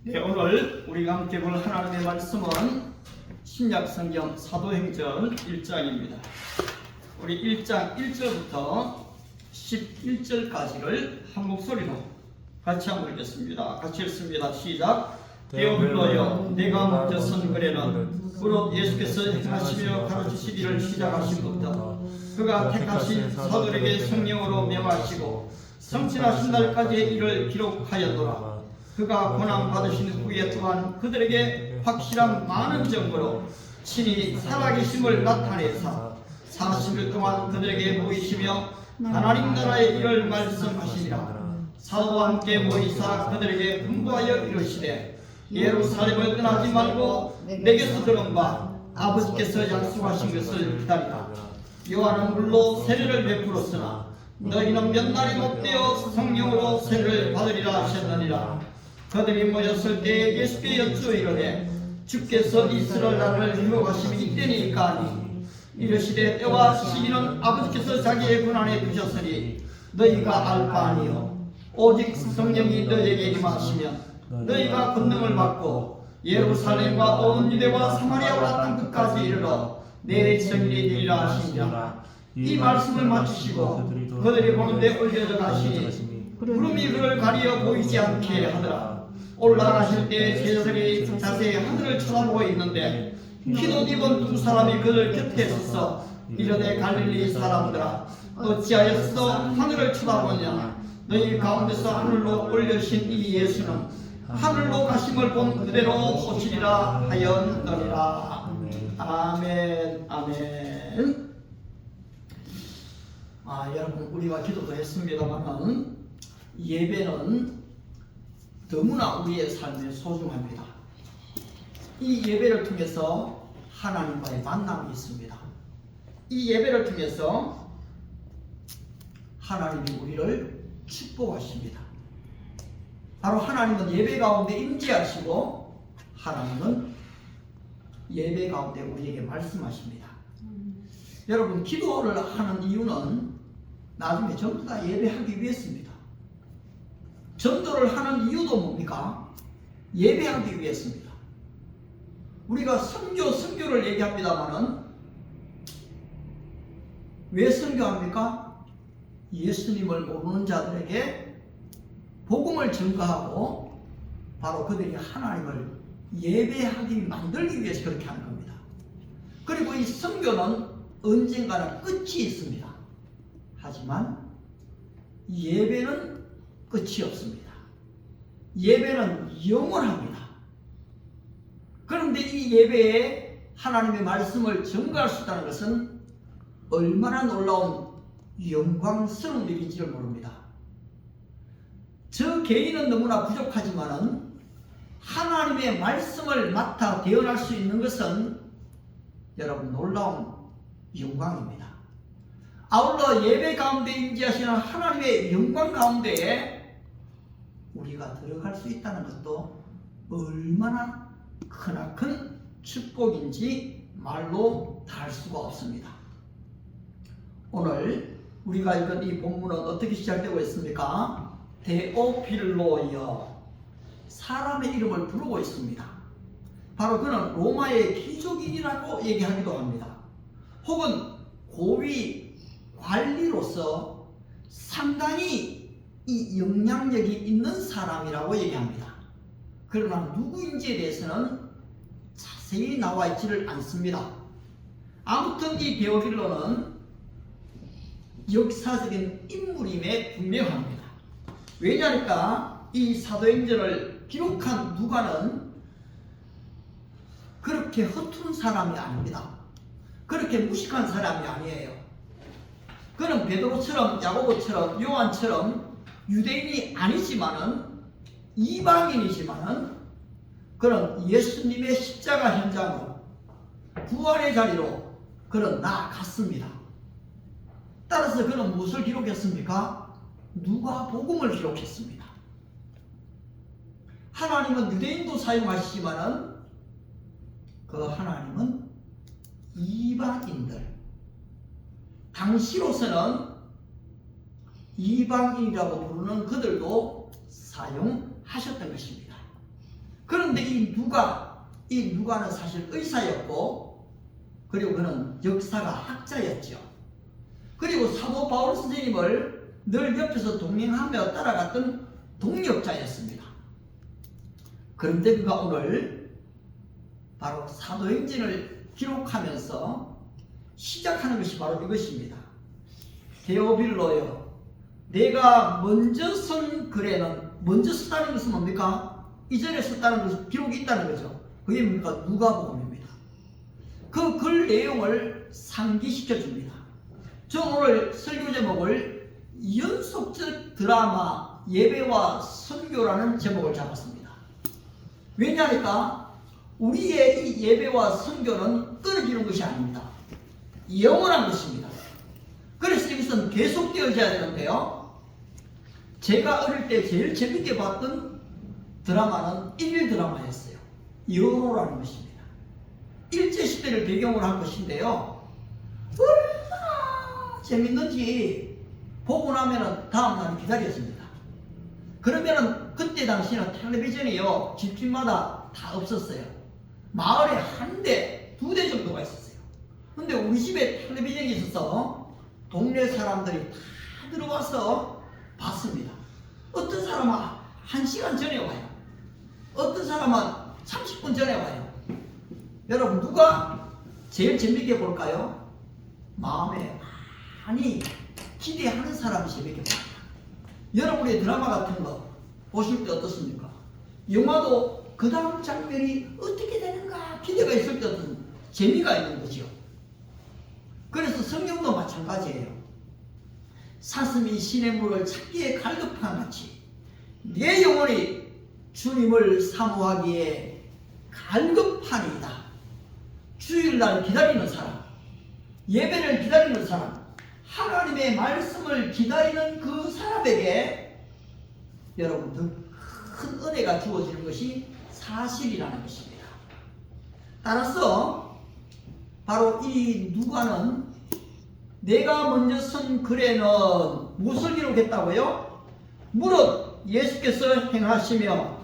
네, 오늘 우리가 함께 볼 하나님의 말씀은 신약성경 사도행전 1장입니다. 우리 1장 1절부터 11절까지를 한 목소리로 같이 한번 읽겠습니다. 같이 읽습니다. 시작. 데오빌로여, 내가 먼저 선 글에는 무릇 예수께서 행하시며 가르치시기를 시작하신부터 그가 택하신 사도에게 성령으로 명하시고 성취하신 날까지의 일을 기록하였노라. 그가 고난 받으신 후에 또한 그들에게 확실한 많은 증거로 친히 살아계심을 나타내사 40일 동안 그들에게 보이시며 하나님 나라의 일을 말씀하시니라. 사도와 함께 모이사 그들에게 분부하여 이르시되 예루살렘을 떠나지 말고 내게서 들은 바 아버지께서 약속하신 것을 기다리라. 요한은 물로 세례를 베풀었으나 너희는 몇 날이 못되어 성령으로 세례를 받으리라 하셨느니라. 그들이 모였을 때 예수께 여쭈이르되 주께서 이스라엘 나라를 유혹하심이 이때니까 하니 이르시되 때와 시기는 아버지께서 자기의 권한에 두셨으니 너희가 알 바 아니요 오직 성령이 너희에게 임하시면 너희가 권능을 받고 예루살렘과 온 유대와 사마리아와 땅 끝까지 이르러 내 증인이 되리라 하시니라. 이 말씀을 마치시고 그들이 보는데 올려져 가시니 구름이 그를 가리어 보이지 않게 하더라. 올라가실 때 제자들이 자세히 하늘을 쳐다보고 있는데 흰옷 입은 두 사람이 그들 곁에 서서 이르되 갈릴리 사람들아 어찌하여서 하늘을 쳐다보냐. 너희 가운데서 하늘로 올려신 이 예수는 하늘로 가심을 본 그대로 오시리라 하였느니라. 아멘. 아멘. 여러분, 우리가 기도도 했습니다만 예배는 너무나 우리의 삶에 소중합니다. 이 예배를 통해서 하나님과의 만남이 있습니다. 이 예배를 통해서 하나님이 우리를 축복하십니다. 바로 하나님은 예배 가운데 임재하시고 하나님은 예배 가운데 우리에게 말씀하십니다. 여러분, 기도를 하는 이유는 나중에 전부 다 예배하기 위해서입니다. 전도를 하는 이유도 뭡니까? 예배하기 위해서입니다. 우리가 선교를 얘기합니다마는 왜 선교합니까? 예수님을 모르는 자들에게 복음을 전가하고 바로 그들이 하나님을 예배하게 만들기 위해서 그렇게 하는 겁니다. 그리고 이 선교는 언젠가는 끝이 있습니다. 하지만 예배는 끝이 없습니다. 예배는 영원합니다. 그런데 이 예배에 하나님의 말씀을 전가할 수 있다는 것은 얼마나 놀라운 영광스러운 일인지를 모릅니다. 저 개인은 너무나 부족하지만은 하나님의 말씀을 맡아 대언할 수 있는 것은 여러분 놀라운 영광입니다. 아울러 예배 가운데 임재하시는 하나님의 영광 가운데에 우리가 들어갈 수 있다는 것도 얼마나 크나큰 축복인지 말로 다 할 수가 없습니다. 오늘 우리가 읽은 이 본문은 어떻게 시작되고 있습니까? 데오필로여, 사람의 이름을 부르고 있습니다. 바로 그는 로마의 귀족인이라고 얘기하기도 합니다. 혹은 고위 관리로서 상당히 이 영향력이 있는 사람이라고 얘기합니다. 그러나 누구인지에 대해서는 자세히 나와 있지를 않습니다. 아무튼 이 데오필로는 역사적인 인물임에 분명합니다. 왜냐하니까 이 사도행전을 기록한 누가는 그렇게 허투른 사람이 아닙니다. 그렇게 무식한 사람이 아니에요. 그는 베드로처럼 야고보처럼 요한처럼 유대인이 아니지만은 이방인이지만은 그는 예수님의 십자가 현장으로 부활의 자리로 그는 나아갔습니다. 따라서 그는 무엇을 기록했습니까? 누가복음을 기록했습니다. 하나님은 유대인도 사용하시지만은 그 하나님은 이방인들, 당시로서는 이방인이라고 부르는 그들도 사용하셨던 것입니다. 그런데 이 누가는 사실 의사였고, 그리고 그는 역사가 학자였죠. 그리고 사도 바울 선생님을 늘 옆에서 동행하며 따라갔던 동역자였습니다. 그런데 그가 오늘 바로 사도행전을 기록하면서 시작하는 것이 바로 이것입니다. 데오빌로여, 내가 먼저 쓴 글에는, 먼저 썼다는 것은 뭡니까? 이전에 썼다는 것은 기록이 있다는 거죠. 그게 뭡니까? 누가복음입니다. 그 글 내용을 상기시켜 줍니다. 저 오늘 설교 제목을 연속적 드라마 예배와 선교라는 제목을 잡았습니다. 왜냐하니까 우리의 이 예배와 선교는 끊어지는 것이 아닙니다. 영원한 것입니다. 그래서 이것은 계속되어져야 되는데요. 제가 어릴 때 제일 재밌게 봤던 드라마는 일일 드라마였어요. 여호라는 것입니다. 일제시대를 배경으로 한 것인데요. 얼마나 재밌는지 보고 나면은 다음날 기다렸습니다. 그러면은 그때 당시는 텔레비전이요, 집집마다 다 없었어요. 마을에 한 대, 두 대 정도가 있었어요. 근데 우리 집에 텔레비전이 있어서 동네 사람들이 다 들어와서 봤습니다. 어떤 사람은 1시간 전에 와요. 어떤 사람은 30분 전에 와요. 여러분, 누가 제일 재밌게 볼까요? 마음에 많이 기대하는 사람이 재밌게 봅니다. 여러분의 드라마 같은 거 보실 때 어떻습니까? 영화도 그 다음 장면이 어떻게 되는가 기대가 있을 때 어떤 재미가 있는 거죠. 그래서 성경도 마찬가지예요. 사슴이 신의 물을 찾기에 갈급한 같이 내 영혼이 주님을 사모하기에 갈급하니이다. 주일날 기다리는 사람, 예배를 기다리는 사람, 하나님의 말씀을 기다리는 그 사람에게 여러분 더 큰 은혜가 주어지는 것이 사실이라는 것입니다. 따라서 바로 이 누가는 내가 먼저 쓴 글에는 무엇을 기록했다고요? 무릇 예수께서 행하시며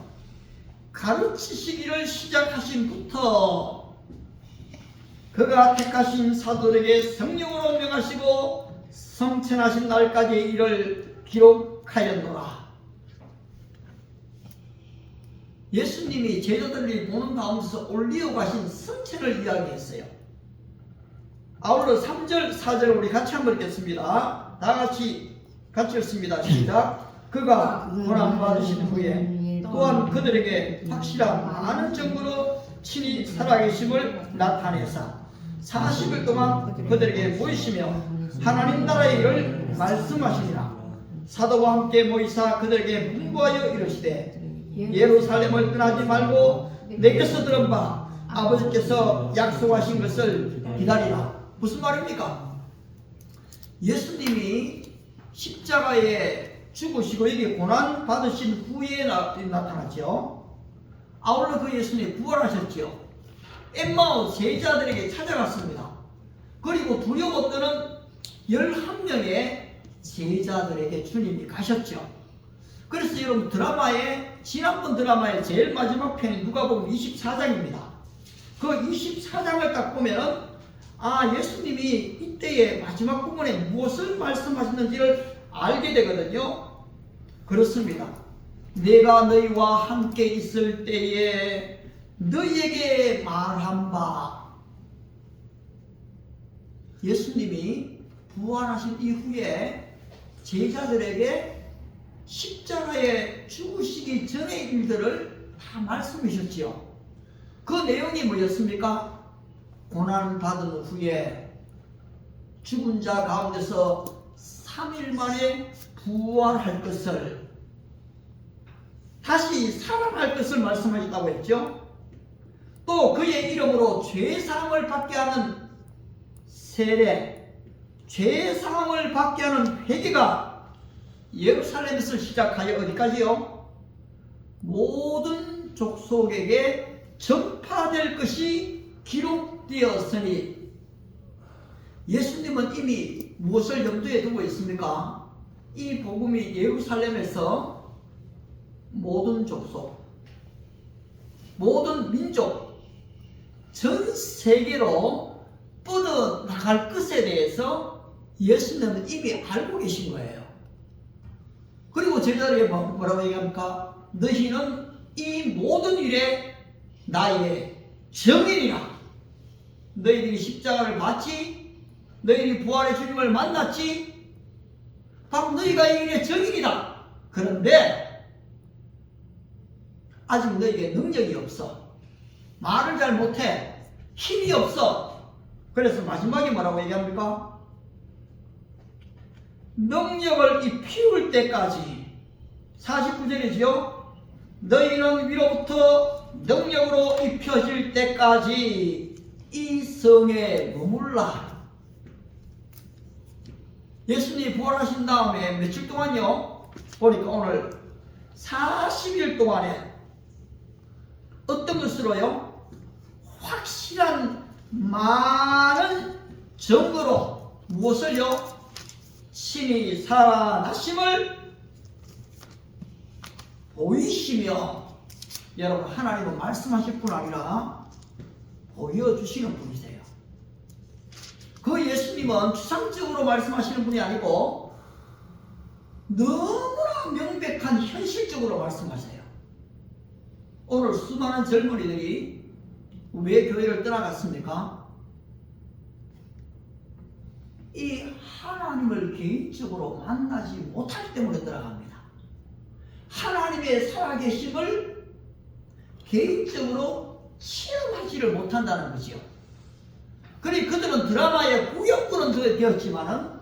가르치시기를 시작하신부터 그가 택하신 사도에게 성령으로 명하시고 성천하신 날까지 이를 기록하였노라. 예수님이 제자들이 보는 가운데서 올리어 가신 성천을 이야기했어요. 아울러 3절, 4절 우리 같이 한번 읽겠습니다. 다 같이 읽습니다. 시작. 그가 고난받으신 후에 또한 그들에게 확실한 많은 증거로 친히 살아계심을 나타내사 40일 동안 그들에게 보이시며 하나님 나라의 일을 말씀하시니라. 사도와 함께 모이사 그들에게 문구하여 이르시되 예루살렘을 떠나지 말고 내게서 들은 바 아버지께서 약속하신 것을 기다리라. 무슨 말입니까? 예수님이 십자가에 죽으시고 여기 고난 받으신 후에 나타났죠. 아울러 그 예수님이 부활하셨죠. 엠마오 제자들에게 찾아갔습니다. 그리고 두려워 떠는 11명의 제자들에게 주님이 가셨죠. 그래서 여러분 지난번 드라마의 제일 마지막 편이 누가복음 24장입니다. 그 24장을 딱 보면은 예수님이 이때의 마지막 부분에 무엇을 말씀하셨는지를 알게 되거든요. 그렇습니다. 내가 너희와 함께 있을 때에 너희에게 말한 바, 예수님이 부활하신 이후에 제자들에게 십자가에 죽으시기 전의 일들을 다 말씀하셨지요. 그 내용이 뭐였습니까? 고난받은 후에 죽은 자 가운데서 3일 만에 부활할 것을, 다시 살아날 것을 말씀하셨다고 했죠. 또 그의 이름으로 죄사함을 받게 하는 세례, 죄사함을 받게 하는 회개가 예루살렘에서 시작하여 어디까지요? 모든 족속에게 전파될 것이 기록되었으니, 예수님은 이미 무엇을 염두에 두고 있습니까? 이 복음이 예루살렘에서 모든 족속, 모든 민족, 전 세계로 뻗어나갈 것에 대해서 예수님은 이미 알고 계신 거예요. 그리고 제자들에게 뭐라고 얘기합니까? 너희는 이 모든 일에 나의 증인이라. 너희들이 십자가를 봤지? 너희들이 부활의 주님을 만났지? 바로 너희가 이 일의 증인이다. 그런데 아직 너희에게 능력이 없어. 말을 잘 못해. 힘이 없어. 그래서 마지막에 뭐라고 얘기합니까? 능력을 입히울 때까지 49절이지요. 너희는 위로부터 능력으로 입혀질 때까지 이 성에 머물라. 예수님이 부활하신 다음에 며칠 동안요, 보니까 오늘 40일 동안에 어떤 것으로요? 확실한 많은 증거로 무엇을요? 신이 살아나심을 보이시며, 여러분 하나님은 말씀하실 뿐 아니라 보여주시는 분이세요. 그 예수님은 추상적으로 말씀하시는 분이 아니고 너무나 명백한 현실적으로 말씀하세요. 오늘 수많은 젊은이들이 왜 교회를 떠나갔습니까? 이 하나님을 개인적으로 만나지 못하기 때문에 떠나갑니다. 하나님의 살아계심을 개인적으로 체험하지를 못한다는 거지요. 그러니 그들은 드라마의 구역꾼은 되었지만은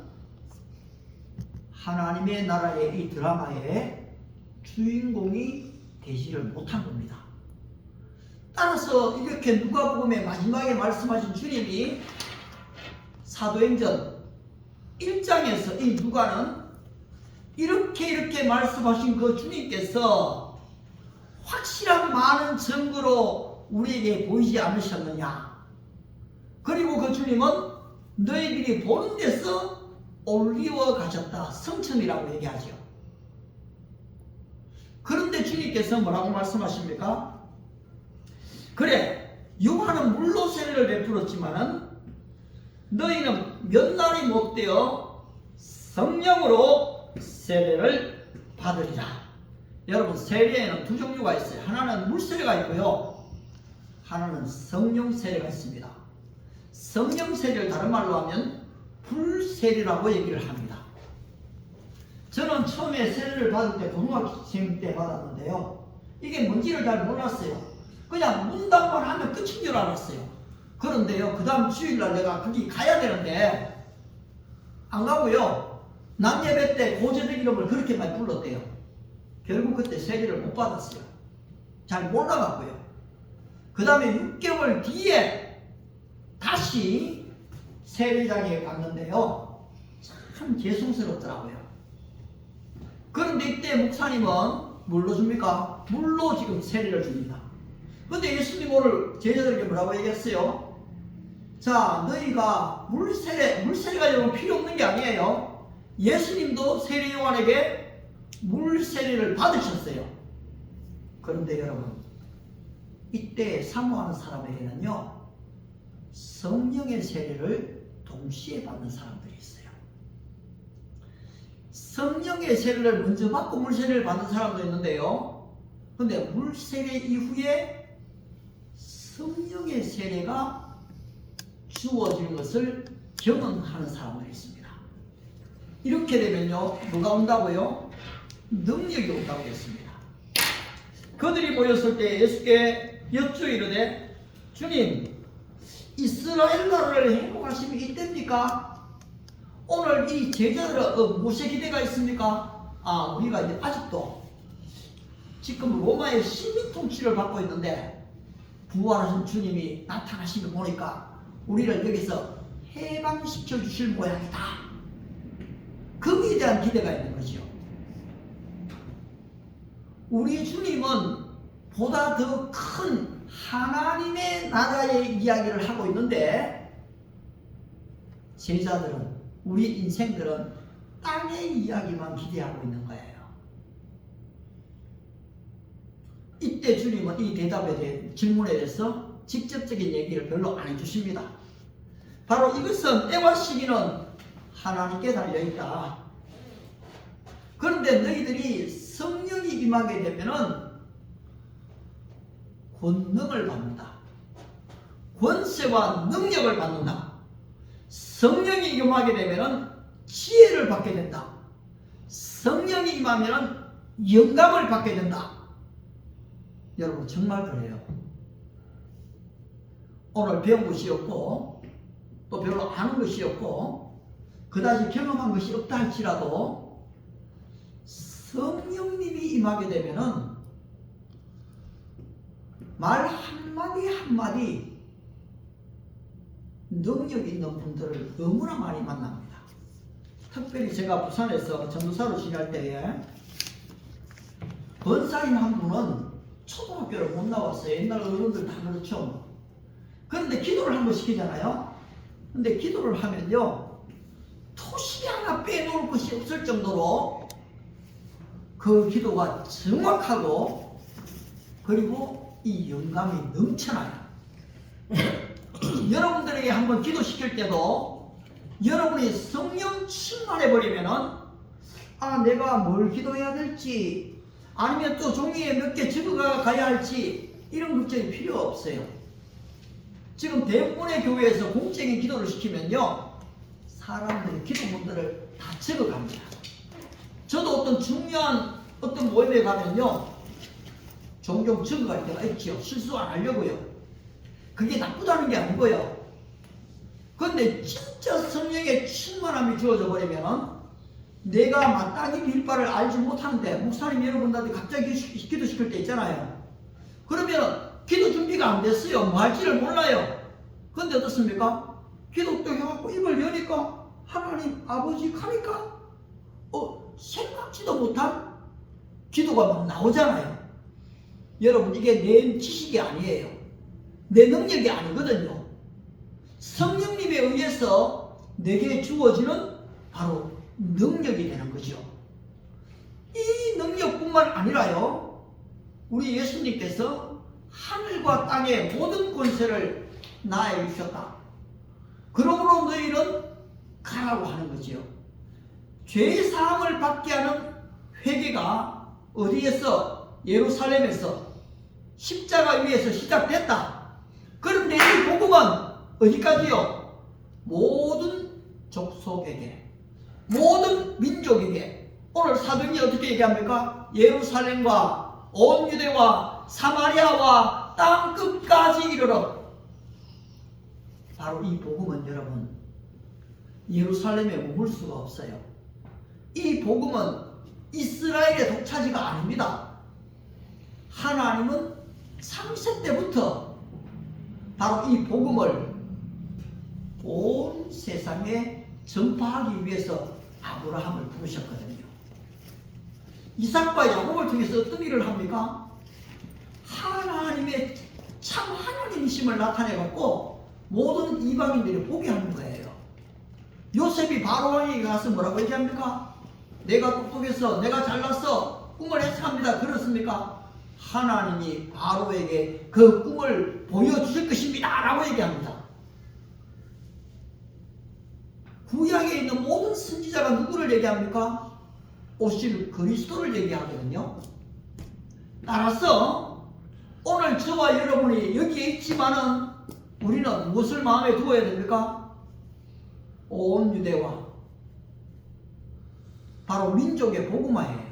하나님의 나라의 이 드라마의 주인공이 되지를 못한 겁니다. 따라서 이렇게 누가복음의 마지막에 말씀하신 주님이 사도행전 1장에서 이 누가는 이렇게 말씀하신 그 주님께서 확실한 많은 증거로 우리에게 보이지 않으셨느냐. 그리고 그 주님은 너희들이 보는 데서 올리워 가셨다. 성천이라고 얘기하죠. 그런데 주님께서 뭐라고 말씀하십니까? 그래, 요한은 물로 세례를 베풀었지만은 너희는 몇 날이 못 되어 성령으로 세례를 받으리라. 여러분, 세례에는 두 종류가 있어요. 하나는 물 세례가 있고요, 하나는 성령 세례가 있습니다. 성령 세례를 다른 말로 하면 불 세례라고 얘기를 합니다. 저는 처음에 세례를 받을 때 고등학생 때 받았는데요, 이게 뭔지를 잘 몰랐어요. 그냥 문답만 하면 끝인 줄 알았어요. 그런데요, 그 다음 주일날 내가 거기 가야 되는데 안 가고요, 남예배 때 고재들 이름을 그렇게 많이 불렀대요. 결국 그때 세례를 못 받았어요. 잘 몰라갖고요. 그 다음에 6개월 뒤에 다시 세례장에 갔는데요, 참 죄송스럽더라고요. 그런데 이때 목사님은 뭘로 줍니까? 물로 지금 세례를 줍니다. 근데 예수님 오늘 제자들에게 뭐라고 얘기했어요? 자, 너희가 물세례가 여러분 필요 없는 게 아니에요. 예수님도 세례 요한에게 물세례를 받으셨어요. 그런데 여러분, 이때 사모하는 사람에게는요, 성령의 세례를 동시에 받는 사람들이 있어요. 성령의 세례를 먼저 받고 물세례를 받는 사람도 있는데요, 근데 물세례 이후에 성령의 세례가 주어지는 것을 경험하는 사람들이 있습니다. 이렇게 되면요, 뭐가 온다고요? 능력이 온다고 했습니다. 그들이 모였을 때 예수께 여쭈 이르되, 주님, 이스라엘 나라를 회복하심이 이때입니까? 오늘 이 제자들은 무엇에 기대가 있습니까? 우리가 이제 아직도 지금 로마의 식민 통치를 받고 있는데 부활하신 주님이 나타나시는 거 보니까 우리를 여기서 해방시켜 주실 모양이다. 거기에 대한 기대가 있는 거죠. 우리 주님은 보다 더 큰 하나님의 나라의 이야기를 하고 있는데, 제자들은, 우리 인생들은 땅의 이야기만 기대하고 있는 거예요. 이때 절대 주님은 이 대답에 대해 질문에 대해서 직접적인 얘기를 별로 안 해주십니다. 바로 이것은 때와 시기는 하나님께 달려있다. 그런데 너희들이 성령이 임하게 되면은 권능을 받는다. 권세와 능력을 받는다. 성령이 임하게 되면은 지혜를 받게 된다. 성령이 임하면은 영감을 받게 된다. 여러분 정말 그래요. 오늘 배운 것이 없고 또 별로 아는 것이 없고 그다지 경험한 것이 없다 할지라도 성령님이 임하게 되면은 말 한마디 한마디 능력 있는 분들을 너무나 많이 만납니다. 특별히 제가 부산에서 전도사로 지낼 때에 권사님 한 분은 초등학교를 못 나왔어요. 옛날 어른들 다 그렇죠. 그런데 기도를 한 번 시키잖아요. 근데 기도를 하면요 토시 하나 빼놓을 것이 없을 정도로 그 기도가 정확하고 그리고 이 영감이 넘쳐나요. 여러분들에게 한번 기도시킬 때도 여러분이 성령 충만해버리면은 내가 뭘 기도해야 될지 아니면 또 종이에 몇 개 적어가야 할지 이런 걱정이 필요 없어요. 지금 대부분의 교회에서 공적인 기도를 시키면요 사람들이 기도문들을 다 적어갑니다. 저도 어떤 중요한 어떤 모임에 가면요 종종 적어갈 때가 있죠. 실수 안 하려고요. 그게 나쁘다는 게 아니고요. 그런데 진짜 성령의 충만함이 주어져 버리면은 내가 마땅히 빌 바를 알지 못하는데 목사님 여러분들한테 갑자기 기도시킬 때 있잖아요. 그러면 기도 준비가 안 됐어요. 뭐 할지를 몰라요. 그런데 어떻습니까? 기도 또 해갖고 입을 여니까 하나님 아버지 하니까 생각지도 못한 기도가 막 나오잖아요. 여러분 이게 내 지식이 아니에요. 내 능력이 아니거든요. 성령님에 의해서 내게 주어지는 바로 능력이 되는 거죠. 이 능력뿐만 아니라요 우리 예수님께서 하늘과 땅의 모든 권세를 나에게 주셨다. 그러므로 너희는 가라고 하는 거지요. 죄사함을 받게 하는 회개가 어디에서? 예루살렘에서 십자가 위에서 시작됐다. 그런데 이 복음은 어디까지요? 모든 족속에게 모든 민족에게 오늘 사도행전이 어떻게 얘기합니까? 예루살렘과 온 유대와 사마리아와 땅 끝까지 이르러 바로 이 복음은 여러분 예루살렘에 머물 수가 없어요. 이 복음은 이스라엘의 독차지가 아닙니다. 하나님은 창세 때부터 바로 이 복음을 온 세상에 전파하기 위해서 아브라함을 부르셨거든요. 이삭과 야곱을 통해서 어떤 일을 합니까? 하나님의 참 하나님이심을 나타내갖고 모든 이방인들이 보게 하는 거예요. 요셉이 바로왕에게 가서 뭐라고 얘기합니까? 내가 똑똑해서 내가 잘났어 꿈을 해석합니다. 그렇습니까? 하나님이 바로에게 그 꿈을 보여주실 것입니다 라고 얘기합니다. 구약에 있는 모든 선지자가 누구를 얘기합니까? 오실 그리스도를 얘기하거든요. 따라서 오늘 저와 여러분이 여기에 있지만은 우리는 무엇을 마음에 두어야 됩니까? 온 유대와 바로 민족의 복음화예요.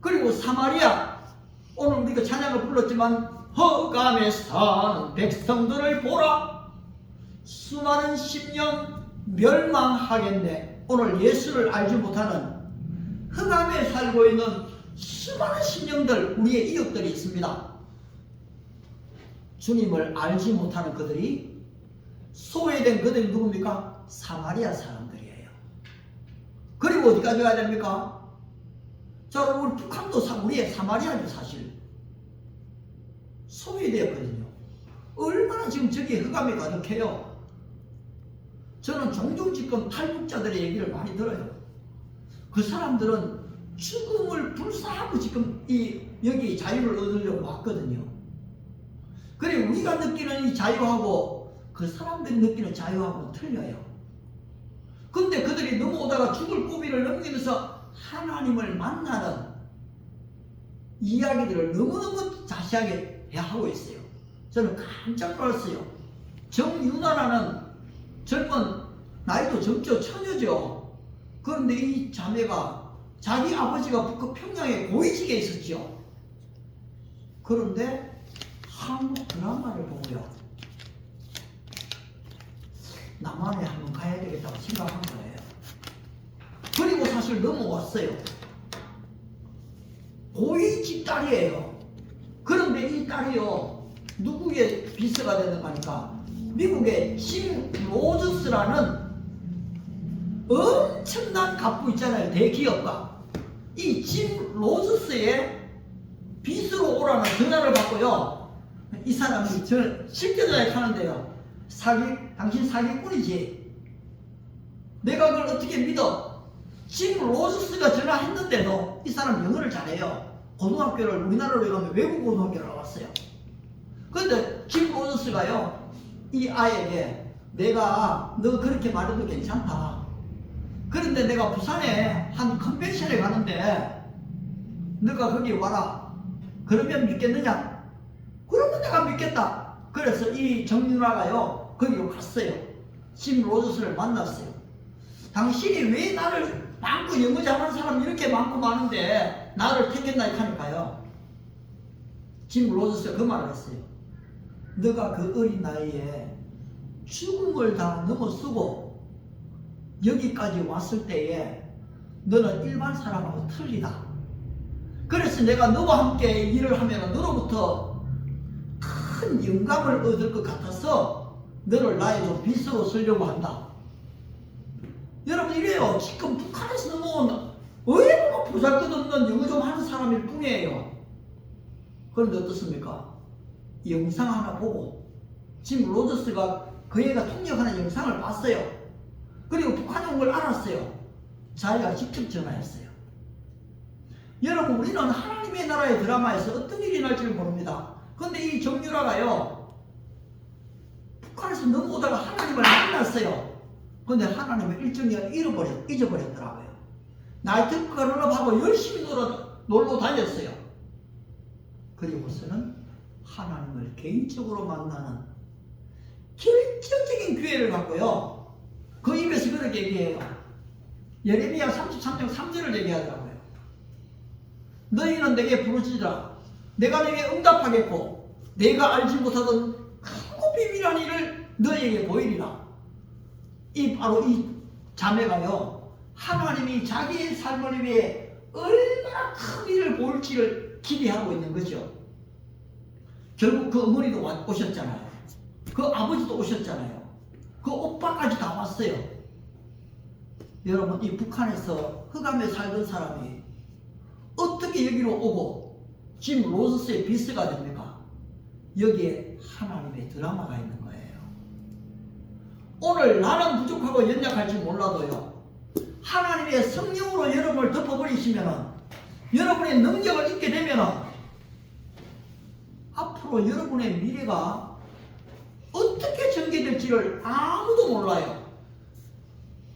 그리고 사마리아 오늘 우리가 찬양을 불렀지만 허감에 사는 백성들을 보라 수많은 심령 멸망하겠네. 오늘 예수를 알지 못하는 흑암에 살고 있는 수많은 심령들 우리의 이웃들이 있습니다. 주님을 알지 못하는 그들이 소외된 그들이 누굽니까? 사마리아 사람들이에요. 그리고 어디까지 가야 됩니까? 자, 우리 북한도 우리의 사마리아죠. 사실 소외되었거든요. 얼마나 지금 저기에 흑암이 가득해요. 저는 종종 지금 탈북자들의 얘기를 많이 들어요. 그 사람들은 죽음을 불사하고 지금 이 여기 자유를 얻으려고 왔거든요. 그래 우리가 느끼는 이 자유하고 그 사람들이 느끼는 자유하고는 틀려요. 근데 그들이 넘어오다가 죽을 고비를 넘기면서 하나님을 만나는 이야기들을 너무너무 자세하게 하고 있어요. 저는 깜짝 놀랐어요. 정유나라는 젊은 나이도 젊죠. 처녀죠. 그런데 이 자매가 자기 아버지가 북한 평양에 고위직에 있었죠. 그런데 한국 드라마를 보고요. 남한에 한번 가야 되겠다고 생각한 거예요. 그리고 사실 넘어왔어요. 고위직 딸이에요. 그런데 이 딸이요. 누구의 비서가 되는가 하니까 미국의 짐 로저스라는 엄청난 갑부 있잖아요. 대기업가. 이 짐 로저스의 비서로 오라는 전화를 받고요. 이 사람이 저를 실제자에 하는데요. 당신 사기꾼이지. 내가 그걸 어떻게 믿어? 짐 로저스가 전화했는데도 이 사람 영어를 잘해요. 고등학교를 우리나라로 가면 외국 고등학교를 나왔어요. 그런데 짐 로저스가요. 이 아이에게 내가 너 그렇게 말해도 괜찮다. 그런데 내가 부산에 한 컨벤션에 가는데 너가 거기 와라. 그러면 믿겠느냐? 그러면 내가 믿겠다. 그래서 이 정윤아가요 거기로 갔어요. 짐 로저스를 만났어요. 당신이 왜 나를 많고 영어 잘하는 사람 이렇게 많고 많은데 나를 택했나 하니까요. 짐 로저스가 그 말을 했어요. 너가 그 어린 나이에 죽음을 다 넘어서고 여기까지 왔을 때에 너는 일반 사람하고 틀리다. 그래서 내가 너와 함께 일을 하면 너로부터 큰 영감을 얻을 것 같아서 너를 나의 좀 비서로 쓰려고 한다. 여러분 이래요. 지금 북한에서 넘어온 얼마나 보잘것없는 영어 좀 하는 사람일 뿐이에요. 그런데 어떻습니까? 영상 하나 보고 짐 로저스가 그 애가 통역하는 영상을 봤어요. 그리고 북한에 온 걸 알았어요. 자기가 직접 전화했어요. 여러분 우리는 하나님의 나라의 드라마에서 어떤 일이 날지를 모릅니다. 그런데 이 정유라가요 북한에서 넘어오다가 하나님을 만났어요. 그런데 하나님을 일정이 잊어버렸더라고요. 나이트클럽 하고 열심히 놀러 다녔어요. 그리고서는 하나님을 개인적으로 만나는 결정적인 기회를 갖고요. 그 입에서 그렇게 얘기해요. 예레미야 33장 3절을 얘기하더라고요. 너희는 내게 부르짖으라. 내가 내게 응답하겠고 내가 알지 못하던 크고 비밀한 일을 너희에게 보이리라. 바로 이 자매가요. 하나님이 자기의 삶을 위해 얼마나 큰 일을 보일지를 기대하고 있는 거죠. 결국 그 어머니도 오셨잖아요. 그 아버지도 오셨잖아요. 그 오빠까지 다 왔어요. 여러분 이 북한에서 흑암에 살던 사람이 어떻게 여기로 오고 짐 로저스의 비서가 됩니까? 여기에 하나님의 드라마가 있는 거예요. 오늘 나는 부족하고 연약할지 몰라도요. 하나님의 성령으로 여러분을 덮어버리시면 여러분의 능력을 잊게 되면 앞으로 여러분의 미래가 어떻게 전개될지를 아무도 몰라요.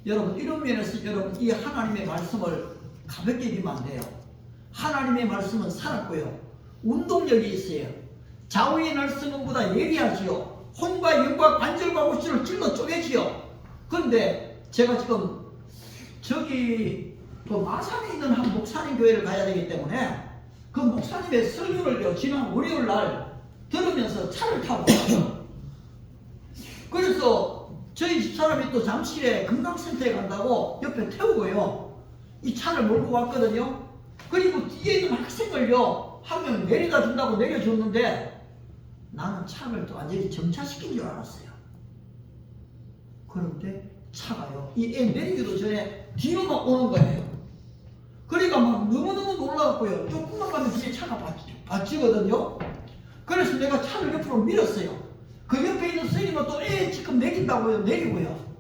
여러분 이런 면에서 여러분 이 하나님의 말씀을 가볍게 여기면 안 돼요. 하나님의 말씀은 살았고요. 운동력이 있어요. 좌우의 날성은보다 예리하지요. 혼과 영과 관절과 우시를 찔러 쪼개지요. 그런데 제가 지금 저기 그 마산에 있는 한 목사님 교회를 가야 되기 때문에 그 목사님의 설교를요 지난 월요일 날 들으면서 차를 타고 갔어요. 그래서 저희 집사람이 또 잠실에 금강센터에 간다고 옆에 태우고요. 이 차를 몰고 왔거든요. 그리고 뒤에 있는 학생을요 한 명 내려다 준다고 내려줬는데 나는 차를 또 완전히 정차시킨 줄 알았어요. 그런데 차가요 이 애 내리기도 전에 뒤로 막 오는 거예요. 그러니까 막 너무너무 놀라갖고요 조금만 가면 뒤에 차가 받치거든요. 그래서 내가 차를 옆으로 밀었어요. 그 옆에 있는 스님은 또 애 지금 내린다고요. 내리고요.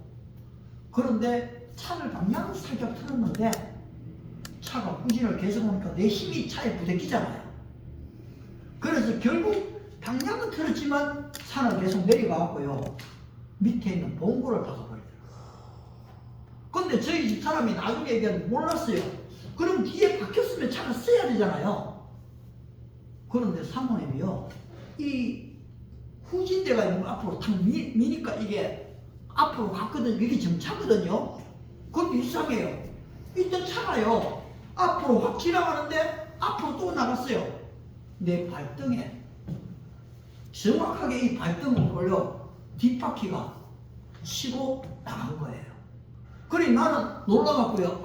그런데 차를 방향을 살짝 틀었는데 차가 후진을 계속 오니까 내 힘이 차에 부대끼잖아요. 그래서 결국 당장은 틀었지만 산을 계속 내려가고요. 밑에 있는 봉고를 박아버리더라고요. 근데 저희 집 사람이 나중에 얘기하는데 몰랐어요. 그럼 뒤에 박혔으면 차가 써야 되잖아요. 그런데 사모님이요, 이 후진대가 있는 거 앞으로 탁 미니까 이게 앞으로 갔거든요. 이게 정차거든요. 그럼 이상해요. 이때 차가요, 앞으로 확 지나가는데 앞으로 또 나갔어요. 내 발등에 정확하게 이 발등을 올려 뒷바퀴가 치고 나간 거예요. 그래 나는 놀라갖고요,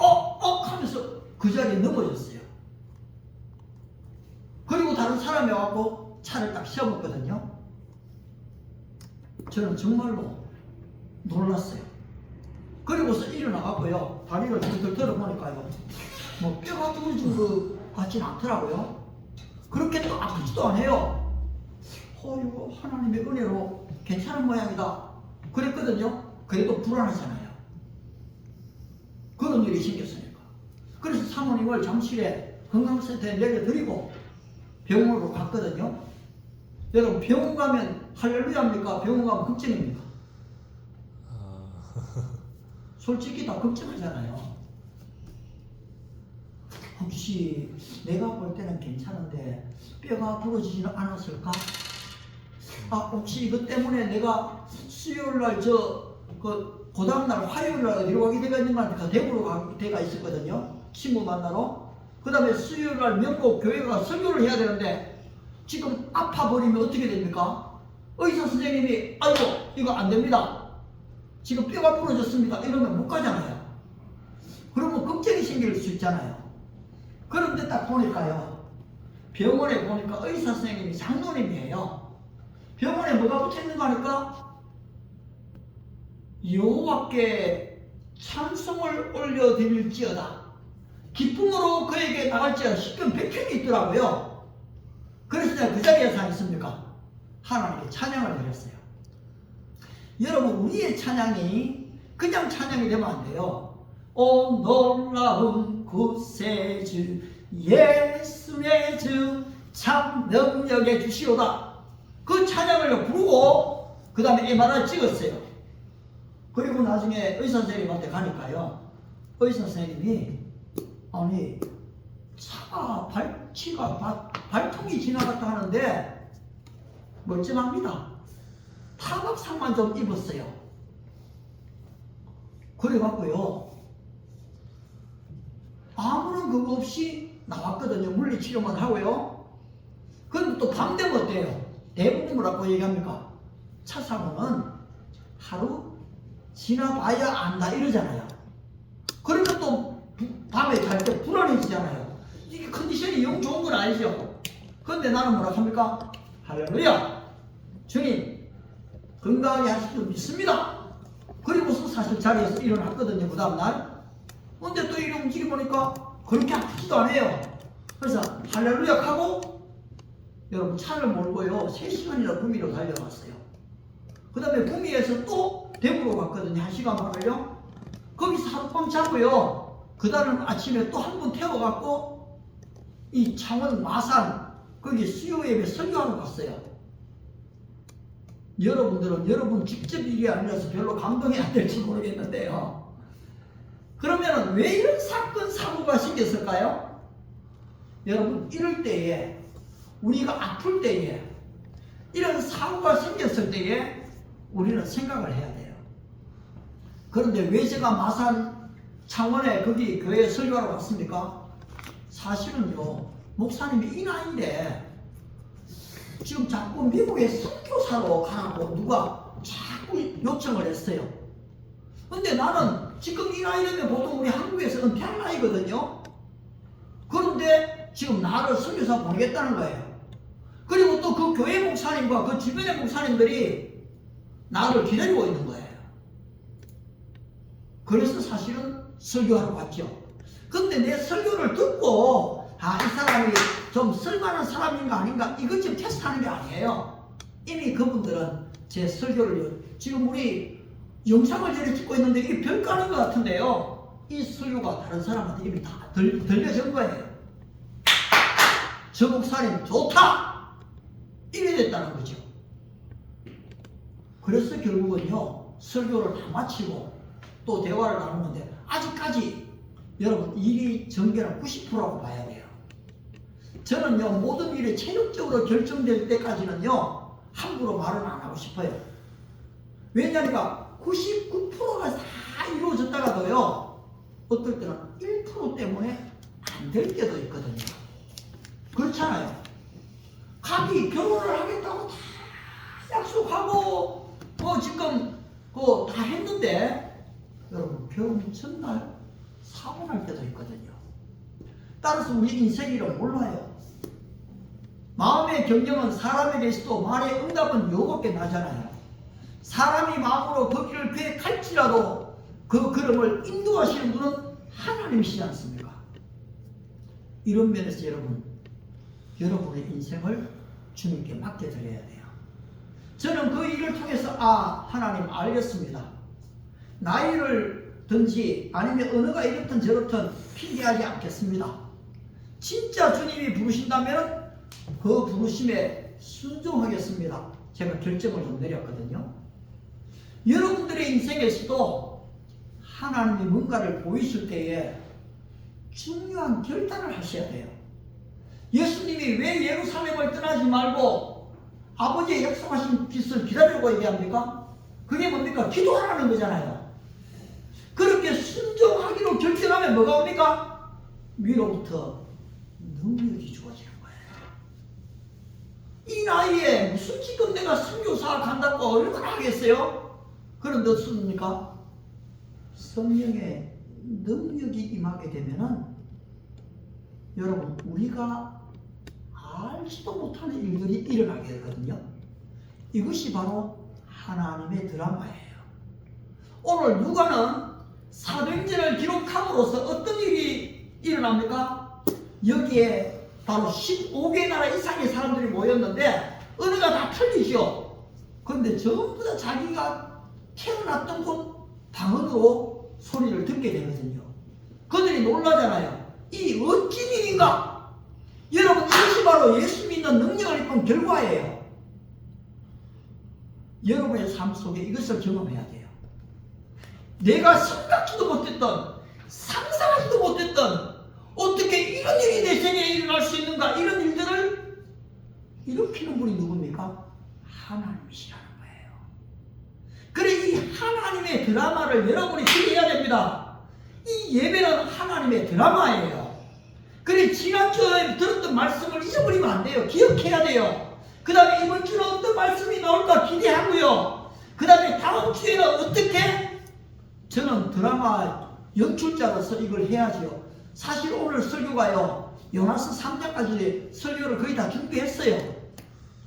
하면서 그 자리에 넘어졌어요. 그리고 다른 사람이 와갖고 차를 딱 세워봤거든요. 저는 정말로 놀랐어요. 그리고서 일어나갖고요, 다리를 들들 들어보니까요, 뭐 뼈가 부러진 것 같진 않더라고요. 그렇게 또 아프지도 않아요. 이거 하나님의 은혜로 괜찮은 모양이다 그랬거든요. 그래도 불안하잖아요. 그런 일이 생겼으니까. 그래서 사모님을 잠실에 건강센터에 내려드리고 병원으로 갔거든요. 여러분, 병원 가면 할렐루야입니까? 병원 가면 걱정입니까? 솔직히 다 걱정하잖아요. 혹시 내가 볼 때는 괜찮은데 뼈가 부러지지는 않았을까? 혹시 이것 때문에 내가 수요일날 그 다음날 화요일날 어디로 가게 되가 있는가, 대구로 가게가 있었거든요. 친구 만나러. 그 다음에 수요일날 명곡 교회가 설교를 해야 되는데 지금 아파버리면 어떻게 됩니까? 의사 선생님이 아이고 이거 안 됩니다, 지금 뼈가 부러졌습니다, 이러면 못 가잖아요. 그러면 걱정이 생길 수 있잖아요. 그런데 딱 보니까요, 병원에 보니까 의사 선생님이 장로님이에요. 병원에 뭐가 붙어있는가 하니까 여호와께 찬송을 올려드릴지어다, 기쁨으로 그에게 나갈지어다, 10편 100편이 있더라고요. 그래서 내가 그 자리에서 하겠습니까? 하나님께 찬양을 드렸어요. 여러분, 우리의 찬양이 그냥 찬양이 되면 안 돼요. 오 놀라운 구세주 예수의 주 참 능력의 주시오다, 그 찬양을 부르고 그 다음에 MRI 찍었어요. 그리고 나중에 의사 선생님한테 가니까요, 의사 선생님이 아니 차가 발통이 지나갔다 하는데 멀쩡합니다, 타박상만 좀 입었어요. 그래갖고요 아무런 그거 없이 나왔거든요. 물리치료만 하고요. 그럼 또 밤 되면 어때요? 대부분 뭐라고 얘기합니까? 차 사고는 하루 지나봐야 안다 이러잖아요. 그러면 또 밤에 잘 때 불안해지잖아요. 이게 컨디션이 영 좋은 건 아니죠. 그런데 나는 뭐라 합니까? 할렐루야, 주님 건강하게 하실 줄 믿습니다. 그리고서 사실 자리에서 일어났거든요, 그 다음날. 근데 또 이렇게 움직여보니까 그렇게 아프지도 않아요. 그래서 할렐루야 하고 여러분 차를 몰고요 3시간이나 구미로 달려갔어요. 그 다음에 구미에서 또 대구로 갔거든요. 1시간 반을요. 거기서 하룻밤 자고요, 그 다음 아침에 또 한 번 태워갖고 이 창원 마산 거기 수요예배 설교하러 갔어요. 여러분들은 여러분 직접 일이 아니라서 별로 감동이 안 될지 모르겠는데요, 그러면 왜 이런 사건 사고가 생겼을까요? 여러분, 이럴 때에 우리가 아플 때에 이런 사고가 생겼을 때에 우리는 생각을 해야 돼요. 그런데 왜 제가 마산 창원에 거기 교회에 설교하러 갔습니까? 사실은요, 목사님이 이 나이인데 지금 자꾸 미국에 선교사로 가라고 누가 자꾸 요청을 했어요. 근데 나는 지금 이 나이면 보통 우리 한국에서 은퇴할 나이거든요. 그런데 지금 나를 선교사 보내겠다는 거예요. 그리고 또 그 교회 목사님과 그 주변의 목사님들이 나를 기다리고 있는 거예요. 그래서 사실은 설교하러 갔죠. 근데 내 설교를 듣고 이 사람이 좀 쓸만한 사람인가 아닌가 이것 좀 테스트하는 게 아니에요. 이미 그분들은 제 설교를 지금 우리 영상을 저리 찍고 있는데 이게 별거 아닌 것 같은데요, 이 설교가 다른 사람한테 이미 다 들려진 거예요. 저 목사님 좋다, 이래 됐다는 거죠. 그래서 결국은요, 설교를 다 마치고 또 대화를 나누는데 아직까지 여러분 일이 전개는 90%라고 봐야 돼요. 저는요, 모든 일이 체력적으로 결정될 때까지는요, 함부로 말은 안 하고 싶어요. 왜냐니까 99%가 다 이루어졌다가도요, 어떨 때는 1% 때문에 안 될 때도 있거든요. 그렇잖아요. 갑이 결혼을 하겠다고 다 약속하고 지금 다 했는데 여러분 결혼 전날 사고 날 때도 있거든요. 따라서 우리 인생이를 몰라요. 마음의 경영은 사람에게 있어도 말의 응답은 요겁게 나잖아요. 사람이 마음으로 그 길을 계획할지라도 그 걸음을 인도하시는 분은 하나님이시지 않습니까? 이런 면에서 여러분의 인생을 주님께 맡겨드려야 돼요. 저는 그 일을 통해서 하나님 알겠습니다. 나이를 든지 아니면 어느가 이렇든 저렇든 핑계하지 않겠습니다. 진짜 주님이 부르신다면 그 부르심에 순종하겠습니다. 제가 결정을 좀 내렸거든요. 여러분들의 인생에서도 하나님이 뭔가를 보이실 때에 중요한 결단을 하셔야 돼요. 예수님이 왜 예루살렘을 떠나지 말고 아버지의 약속하신 빛을 기다리고 얘기합니까? 그게 뭡니까? 기도하라는 거잖아요. 그렇게 순종하기로 결정하면 뭐가 옵니까? 위로부터 능력이 주어지는 거예요. 이 나이에 무슨 지금 내가 선교사 간다고 얼마나 하겠어요? 그런데 어떻습니까? 성령의 능력이 임하게 되면은 여러분 우리가 알지도 못하는 일들이 일어나게 되거든요. 이것이 바로 하나님의 드라마예요. 오늘 누가는 사도행전을 기록함으로써 어떤 일이 일어납니까? 여기에 바로 15개 나라 이상의 사람들이 모였는데 언어가 다 틀리죠. 그런데 전부 다 자기가 태어났던 곳 방언으로 소리를 듣게 되거든요. 그들이 놀라잖아요. 이 어찌 일인가? 여러분 이것이 바로 예수 믿는 능력을 입은 결과예요. 여러분의 삶 속에 이것을 경험해야 돼요. 내가 생각지도 못했던 상상하지도 못했던 어떻게 이런 일이 내 생에 일어날 수 있는가, 이런 일들을 일으키는 분이 누굽니까? 하나님이시라는 거예요. 그래 이 하나님의 드라마를 여러분이 기대해야 됩니다. 이 예배는 하나님의 드라마예요. 그래 지난주에 들었던 말씀을 잊어버리면 안 돼요. 기억해야 돼요. 그 다음에 이번 주는 어떤 말씀이 나올까 기대하고요. 그 다음에 다음 주에는 어떻게? 저는 드라마 연출자로서 이걸 해야죠. 사실 오늘 설교가요, 요나스 3장까지 설교를 거의 다 준비했어요.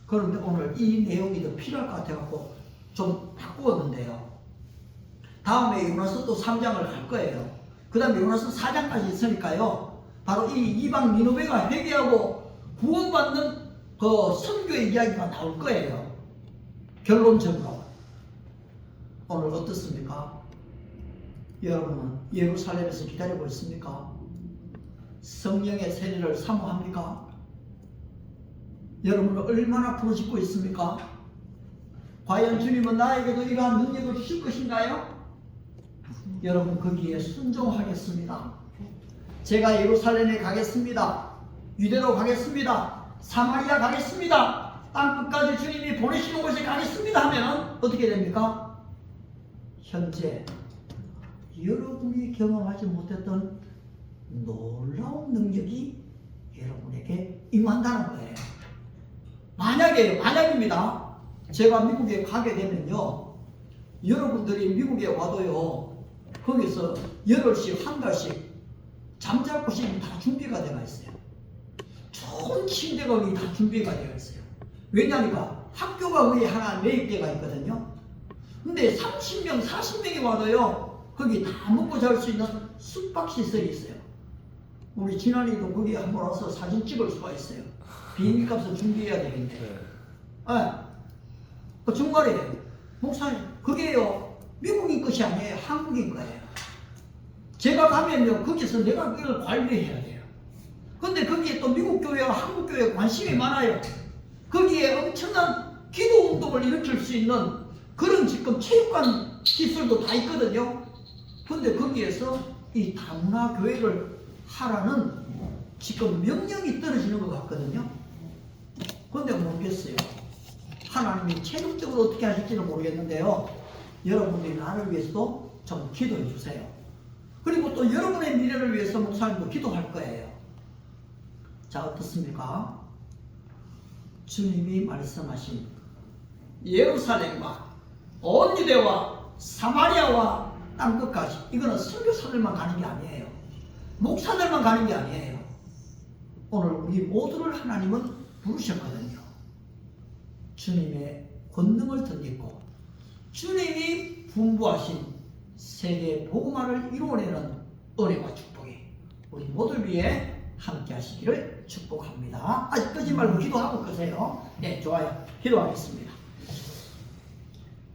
그런데 오늘 이 내용이 더 필요할 것 같아갖고 좀 바꾸었는데요. 다음에 요나스 또 3장을 갈 거예요. 그 다음에 요나스 4장까지 있으니까요. 바로 이 이방 니느웨가 회개하고 구원받는 그 선교의 이야기가 나올 거예요. 결론적으로 오늘 어떻습니까? 여러분은 예루살렘에서 기다리고 있습니까? 성령의 세례를 사모합니까? 여러분은 얼마나 부르짖고 있습니까? 과연 주님은 나에게도 이러한 능력을 주실 것인가요? 여러분 거기에 순종하겠습니다. 제가 예루살렘에 가겠습니다. 유대로 가겠습니다. 사마리아 가겠습니다. 땅끝까지 주님이 보내시는 곳에 가겠습니다 하면 어떻게 됩니까? 현재 여러분이 경험하지 못했던 놀라운 능력이 여러분에게 임한다는 거예요. 만약입니다. 제가 미국에 가게 되면요, 여러분들이 미국에 와도요, 거기서 8시, 한 달씩 잠잘 곳이 다 준비가 되어 있어요. 좋은 침대가 거기 다 준비가 되어 있어요. 왜냐니까 학교가 거기 하나 4개가 있거든요. 근데 30명, 40명이 와도요, 거기 다 먹고 잘 수 있는 숙박시설이 있어요. 우리 진환이도 거기 한번 와서 사진 찍을 수가 있어요. 비행기값을 준비해야 되겠네. 중간에 목사님, 그게요, 미국인 것이 아니에요. 한국인 거예요. 제가 가면요, 거기서 내가 그걸 관리해야 돼요. 근데 거기에 또 미국 교회와 한국 교회에 관심이 많아요. 거기에 엄청난 기도 운동을 일으킬 수 있는 그런 지금 체육관 시설도 다 있거든요. 근데 거기에서 이 다문화 교회를 하라는 지금 명령이 떨어지는 것 같거든요. 근데 모르겠어요. 하나님이 체력적으로 어떻게 하실지는 모르겠는데요. 여러분들이 나를 위해서도 좀 기도해 주세요. 그리고 또 여러분의 미래를 위해서 목사님도 기도할 거예요. 자, 어떻습니까? 주님이 말씀하신 예루살렘과 온 유대와 사마리아와 땅끝까지, 이거는 선교사들만 가는 게 아니에요. 목사들만 가는 게 아니에요. 오늘 우리 모두를 하나님은 부르셨거든요. 주님의 권능을 덧입고 주님이 분부하신 세계 복음화를 이루어내는 은혜와 축복이 우리 모두 위에 함께 하시기를 축복합니다. 아직 끄지 말고 기도하고 끄세요. 네, 좋아요. 기도하겠습니다.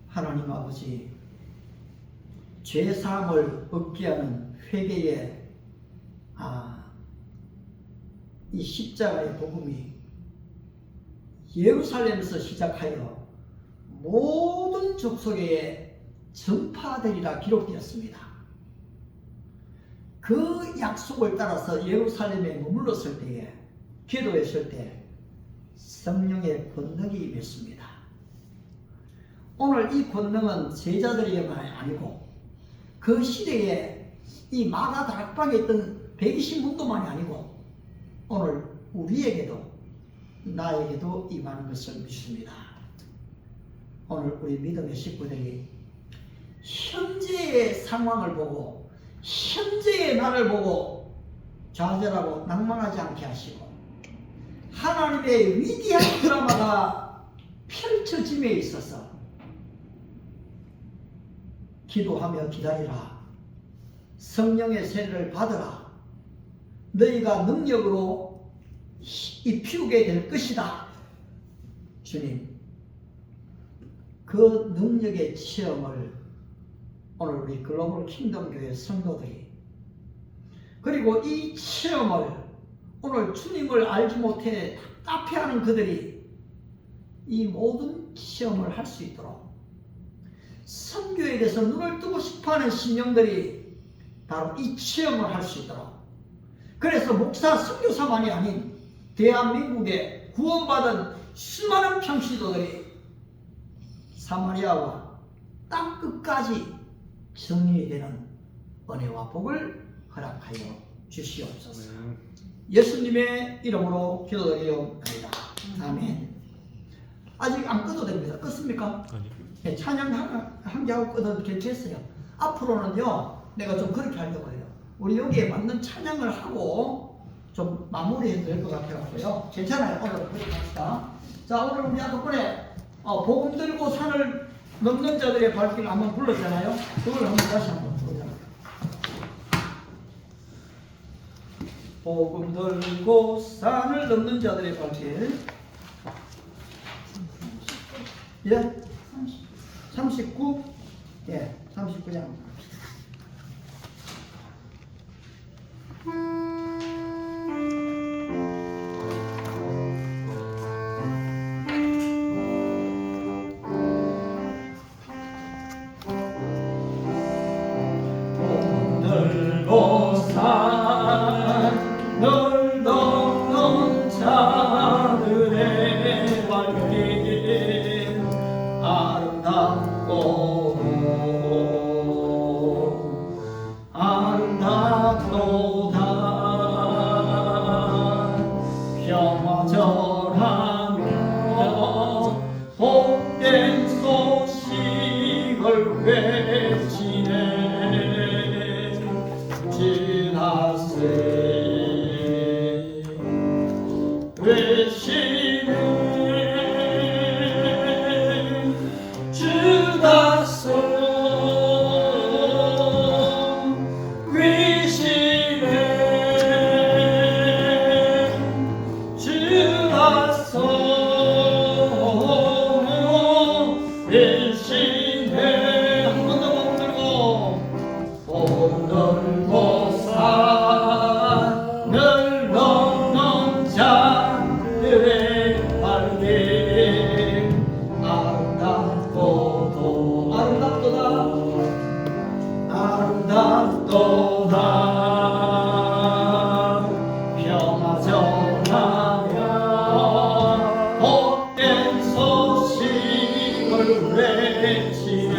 하나님 아버지, 죄사함을 얻게 하는 회개의 이 십자가의 복음이 예루살렘에서 시작하여 모든 족속에 전파되리라 기록되었습니다. 그 약속을 따라서 예루살렘에 머물렀을 때에, 기도했을 때 성령의 권능이 임했습니다. 오늘 이 권능은 제자들에게만 아니고 그 시대에 이 마가 다락방에 있던 120문도만이 아니고 오늘 우리에게도, 나에게도 임하는 것을 믿습니다. 오늘 우리 믿음의 식구들이 현재의 상황을 보고 현재의 나를 보고 좌절하고 낭만하지 않게 하시고 하나님의 위대한 드라마가 펼쳐짐에 있어서 기도하며 기다리라. 성령의 세례를 받으라. 너희가 능력으로 입히우게 될 것이다. 주님, 그 능력의 체험을 오늘 우리 글로벌 킹덤 교회 성도들이, 그리고 이 체험을 오늘 주님을 알지 못해 답답해하는 그들이 이 모든 체험을 할 수 있도록, 선교에 대해서 눈을 뜨고 싶어하는 신령들이 바로 이 체험을 할 수 있도록, 그래서 목사 선교사만이 아닌 대한민국에 구원받은 수많은 평신도들이 사마리아와 땅끝까지 정리되는 은혜와 복을 허락하여 주시옵소서. 예수님의 이름으로 기도드리옵나이다. 아멘. 아직 안 꺼도 됩니다. 껐습니까? 네, 찬양 한 개 하고 꺼도 괜찮겠어요. 앞으로는요, 내가 좀 그렇게 하려고 해요. 우리 여기에 맞는 찬양을 하고 좀 마무리해도 될 것 같아요. 괜찮아요. 오늘 그렇게 합시다. 자, 오늘 우리 덕분에 복음 들고 산을 넘는 자들의 발길을 한번 불렀잖아요. 그걸 한번 다시 한번 부르자. 복음 들고 산을 넘는 자들의 발길. 예? 39? 예, 39장. 아름답도다. 소식을 외치네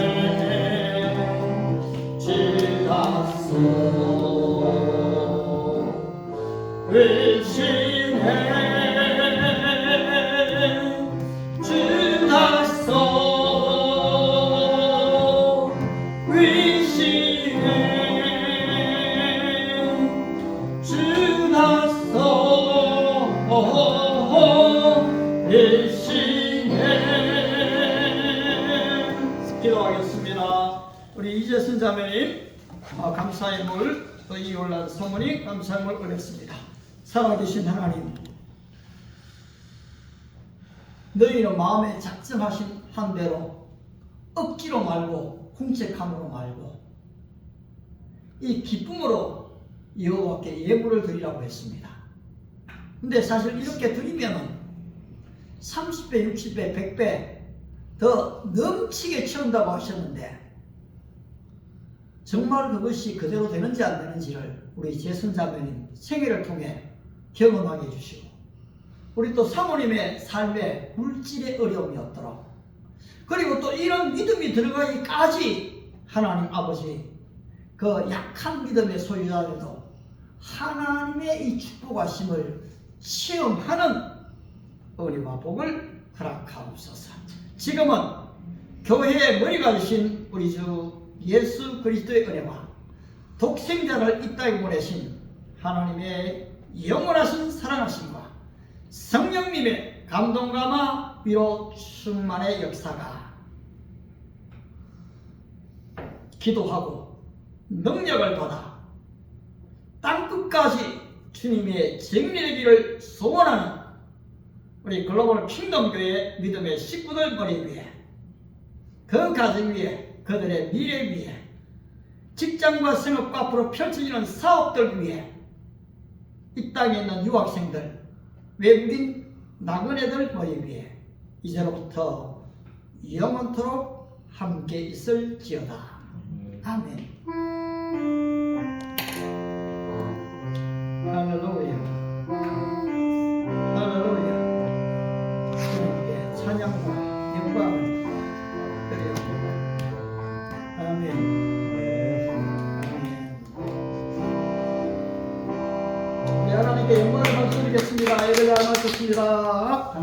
지나서 외치네 지나서 외치네 지나서 기도하겠습니다. 우리 이재순 자매님 감사의 물 이 올라온 성문이 감사의 물 올렸습니다. 살아계신 하나님, 너희는 마음에 작정하신 한 대로 억지로 말고 궁책함으로 말고 이 기쁨으로 여호와께 예물을 드리라고 했습니다. 근데 사실 이렇게 드리면은 30배, 60배, 100배 더 넘치게 채운다고 하셨는데 정말 그것이 그대로 되는지 안 되는지를 우리 재순자매님 생애를 통해 경험하게 해주시고 우리 또 사모님의 삶에 물질의 어려움이 없도록 그리고 또 이런 믿음이 들어가기까지 하나님 아버지 그 약한 믿음의 소유자들도 하나님의 이 축복하심을 체험하는 은혜와 복을 허락하옵소서. 지금은 교회의 머리가 되신 우리 주 예수 그리스도의 은혜와 독생자를 이 땅에 보내신 하나님의 영원하신 사랑하심과 성령님의 감동감화 위로 충만의 역사가 기도하고 능력을 받아 땅끝까지 주님의 정리되기를 소원하는 우리 글로벌 킹덤교회 믿음의 식구들 머리 위에 그 가정 위에 그들의 미래 위에 직장과 생업과 앞으로 펼쳐지는 사업들 위에 이 땅에 있는 유학생들 외국인 나그네들 머리 위에 이제로부터 영원토록 함께 있을지어다. 아멘. 할렐루야. 할렐루야. 주님께 찬양과 영광을 드려옵니다. 아멘. 아멘. 우리 하나님께 영광을 받드리겠습니다. 예배를 마쳤습니다.